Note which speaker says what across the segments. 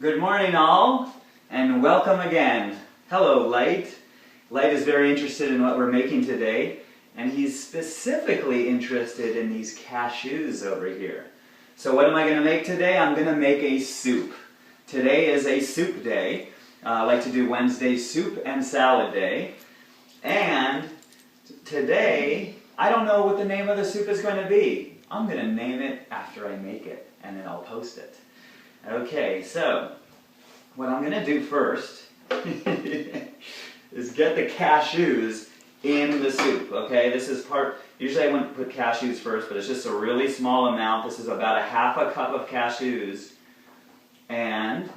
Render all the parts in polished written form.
Speaker 1: Good morning all, and welcome again. Hello, Light. Light is very interested in what we're making today, and he's specifically interested in these cashews over here. So what am I going to make today? I'm going to make a soup. Today is a soup day. I like to do Wednesday soup and salad day. And today, I don't know what the name of the soup is going to be. I'm going to name it after I make it, and then I'll post it. Okay, so what I'm going to do first is get the cashews in the soup, okay? This is usually I wouldn't put cashews first, but it's just a really small amount. This is about ½ cup of cashews. And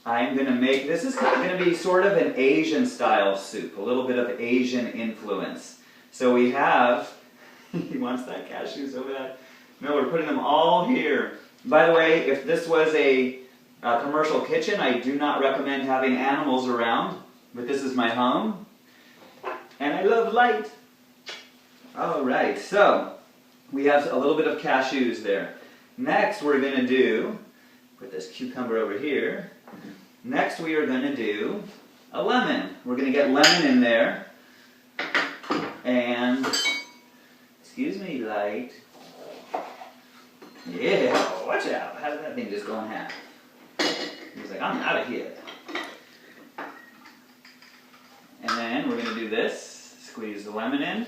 Speaker 1: I'm going to make, this is going to be sort of an Asian style soup, a little bit of Asian influence. So we have, he wants that cashews over that. No, we're putting them all here. By the way, if this was a commercial kitchen, I do not recommend having animals around, but this is my home, and I love light. All right, so we have a little bit of cashews there. Next, we're going to do, put this cucumber over here. Next, we are going to do a lemon. We're going to get lemon in there, and, excuse me, Light. Yeah, watch out. How did that thing just go in half? He's like, I'm out of here. And then we're going to do this. Squeeze the lemon in.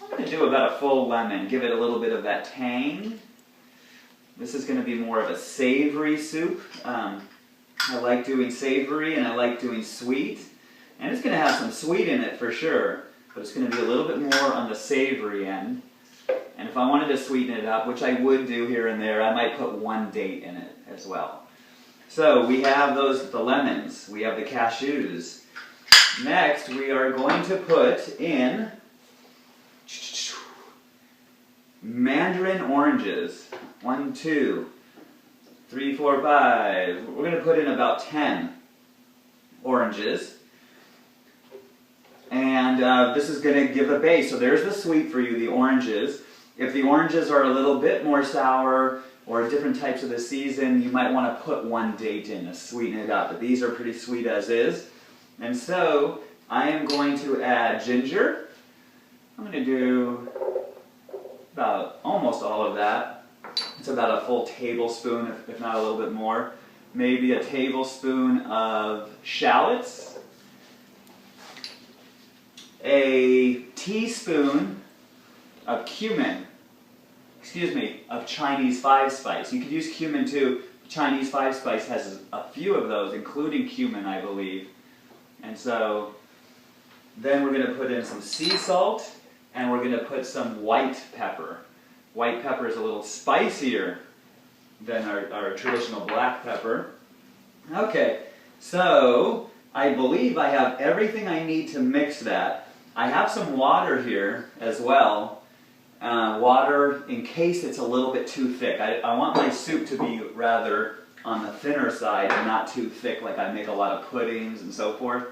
Speaker 1: I'm going to do about a full lemon. Give it a little bit of that tang. This is going to be more of a savory soup. I like doing savory and I like doing sweet. And it's going to have some sweet in it for sure. But it's going to be a little bit more on the savory end. And if I wanted to sweeten it up, which I would do here and there, I might put 1 date in it as well. So we have the lemons, we have the cashews. Next, we are going to put in mandarin oranges. 1, 2, 3, 4, 5. We're going to put in about 10 oranges. And this is going to give a base. So there's the sweet for you, the oranges. If the oranges are a little bit more sour or different types of the season, you might want to put 1 date in to sweeten it up. But these are pretty sweet as is. And so I am going to add ginger. I'm going to do about almost all of that. It's about a full tablespoon, if not a little bit more. Maybe a tablespoon of shallots. A teaspoon of cumin. Of Chinese 5-spice. You could use cumin too. Chinese 5-spice has a few of those, including cumin, I believe. And so then we're going to put in some sea salt, and we're going to put some white pepper. White pepper is a little spicier than our traditional black pepper. Okay, so I believe I have everything I need to mix that. I have some water here as well. Water in case it's a little bit too thick. I want my soup to be rather on the thinner side and not too thick like I make a lot of puddings and so forth.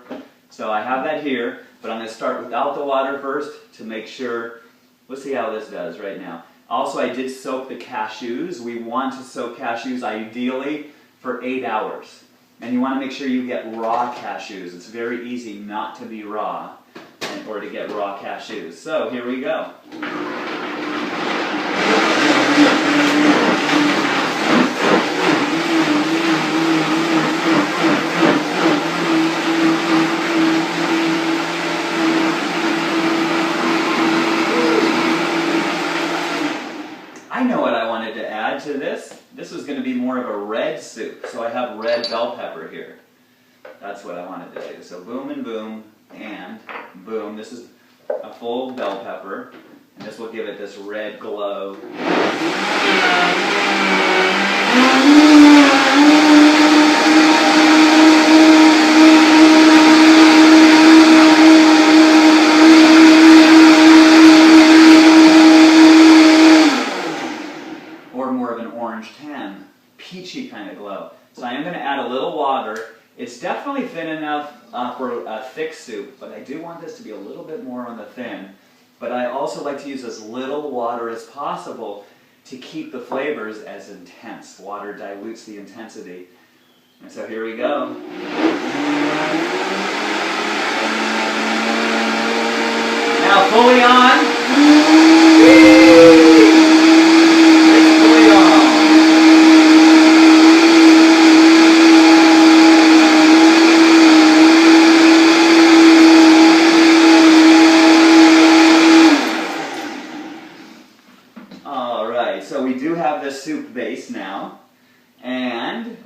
Speaker 1: So I have that here, but I'm going to start without the water first to make sure. Let's see how this does right now. Also, I did soak the cashews. We want to soak cashews ideally for 8 hours. And you want to make sure you get raw cashews. It's very easy not to be raw or to get raw cashews. So here we go. I know what I wanted to add to this. This was going to be more of a red soup, so I have red bell pepper here. That's what I wanted to do. So boom and boom and boom. This is a full bell pepper, and this will give it this red glow. Or more of an orange tan, peachy kind of glow. So I am going to add a little water. It's definitely thin enough for a thick soup, but I do want this to be a little bit more on the thin. But I also like to use as little water as possible to keep the flavors as intense. Water dilutes the intensity. And so here we go. Now fully on. It's fully on. All right, so we do have the soup base now, and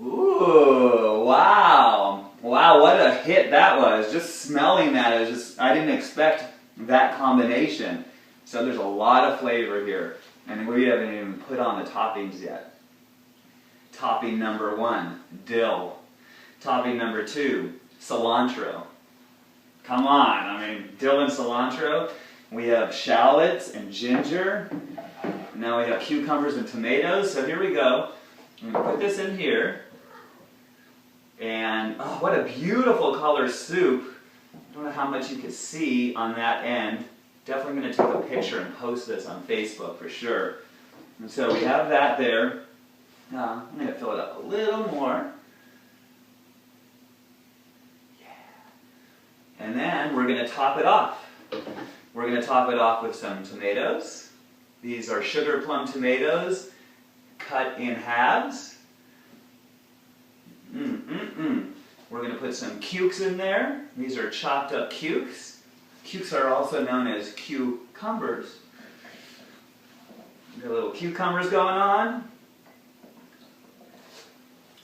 Speaker 1: ooh, wow. Wow, what a hit that was. Just smelling that, I didn't expect that combination. So there's a lot of flavor here. And we haven't even put on the toppings yet. Topping number 1, dill. Topping number 2, cilantro. Come on, I mean, dill and cilantro. We have shallots and ginger. Now we have cucumbers and tomatoes. So here we go. I'm going to put this in here. And, oh, what a beautiful color soup. I don't know how much you can see on that end. Definitely going to take a picture and post this on Facebook for sure. And so we have that there. I'm going to fill it up a little more. Yeah. And then we're going to top it off. We're going to top it off with some tomatoes. These are sugar plum tomatoes cut in halves. We're going to put some cukes in there. These are chopped up cukes. Cukes are also known as cucumbers. Got little cucumbers going on.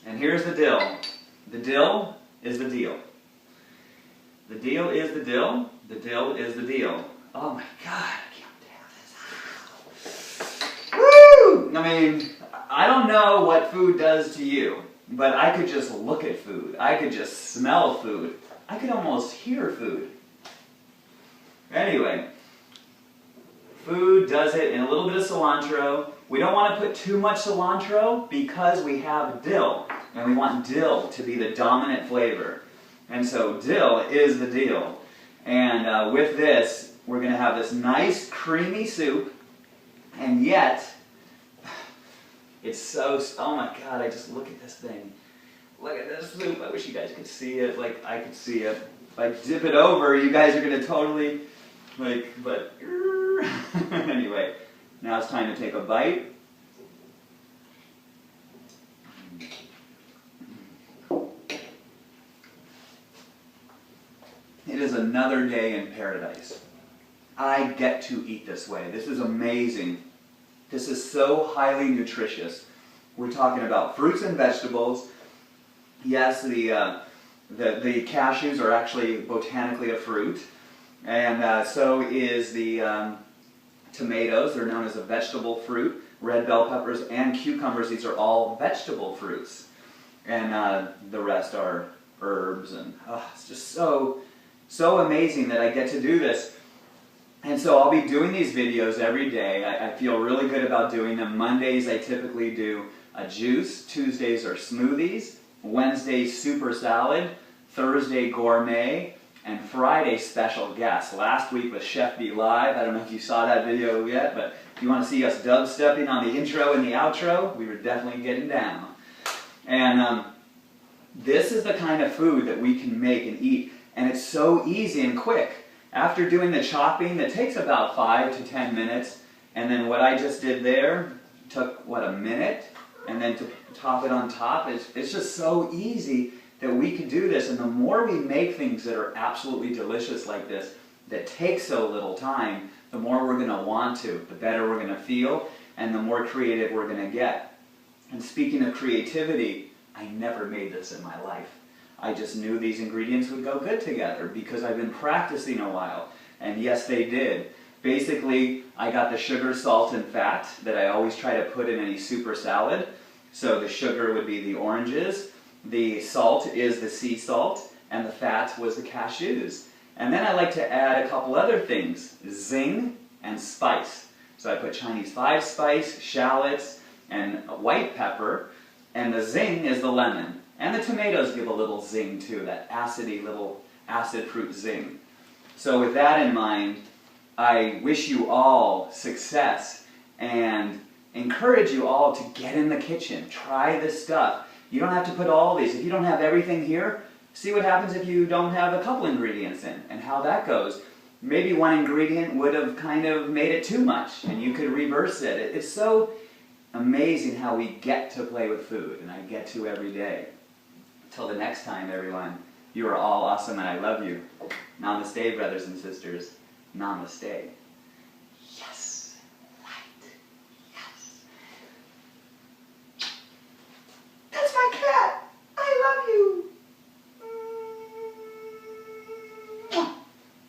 Speaker 1: And here's the dill. The dill is the deal. The deal is the dill. The dill is the deal. Oh my God, I can't do this. Woo! I mean, I don't know what food does to you. But I could just look at food. I could just smell food. I could almost hear food. Anyway, food does it in a little bit of cilantro. We don't want to put too much cilantro because we have dill. And we want dill to be the dominant flavor. And so dill is the deal. And with this, we're going to have this nice creamy soup. And yet, it's so, oh my God, I just look at this thing. Look at this soup. I wish you guys could see it like I could see it. If I dip it over, you guys are going to totally, but anyway, now it's time to take a bite. It is another day in paradise. I get to eat this way. This is amazing. This is so highly nutritious. We're talking about fruits and vegetables. Yes, the cashews are actually botanically a fruit, and so is the tomatoes. They're known as a vegetable fruit. Red bell peppers and cucumbers, these are all vegetable fruits. And the rest are herbs, and it's just so amazing that I get to do this. And so I'll be doing these videos every day. I feel really good about doing them. Mondays I typically do a juice. Tuesdays are smoothies. Wednesdays super salad. Thursday gourmet. And Friday special guest. Last week was Chef B Live. I don't know if you saw that video yet, but if you want to see us dubstepping on the intro and the outro, we were definitely getting down. And this is the kind of food that we can make and eat. And it's so easy and quick. After doing the chopping, that takes about 5 to 10 minutes. And then what I just did there took, what, a minute? And then to top it on top, it's just so easy that we can do this. And the more we make things that are absolutely delicious like this, that take so little time, the more we're going to want to, the better we're going to feel, and the more creative we're going to get. And speaking of creativity, I never made this in my life. I just knew these ingredients would go good together because I've been practicing a while. And yes, they did. Basically, I got the sugar, salt, and fat that I always try to put in any soup or salad. So the sugar would be the oranges, the salt is the sea salt, and the fat was the cashews. And then I like to add a couple other things, zing and spice. So I put Chinese 5-spice, shallots, and white pepper, and the zing is the lemon. And the tomatoes give a little zing too, that acidy little acid fruit zing. So with that in mind, I wish you all success and encourage you all to get in the kitchen. Try this stuff. You don't have to put all these. If you don't have everything here, see what happens if you don't have a couple ingredients in and how that goes. Maybe one ingredient would have kind of made it too much and you could reverse it. It's so amazing how we get to play with food, and I get to every day. Until the next time, everyone, you are all awesome and I love you. Namaste, brothers and sisters. Namaste. Yes. Light. Yes. That's my cat. I love you.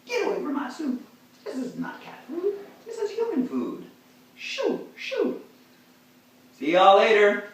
Speaker 1: Get away from my soup. This is not cat food. This is human food. Shoo, shoo. See y'all later.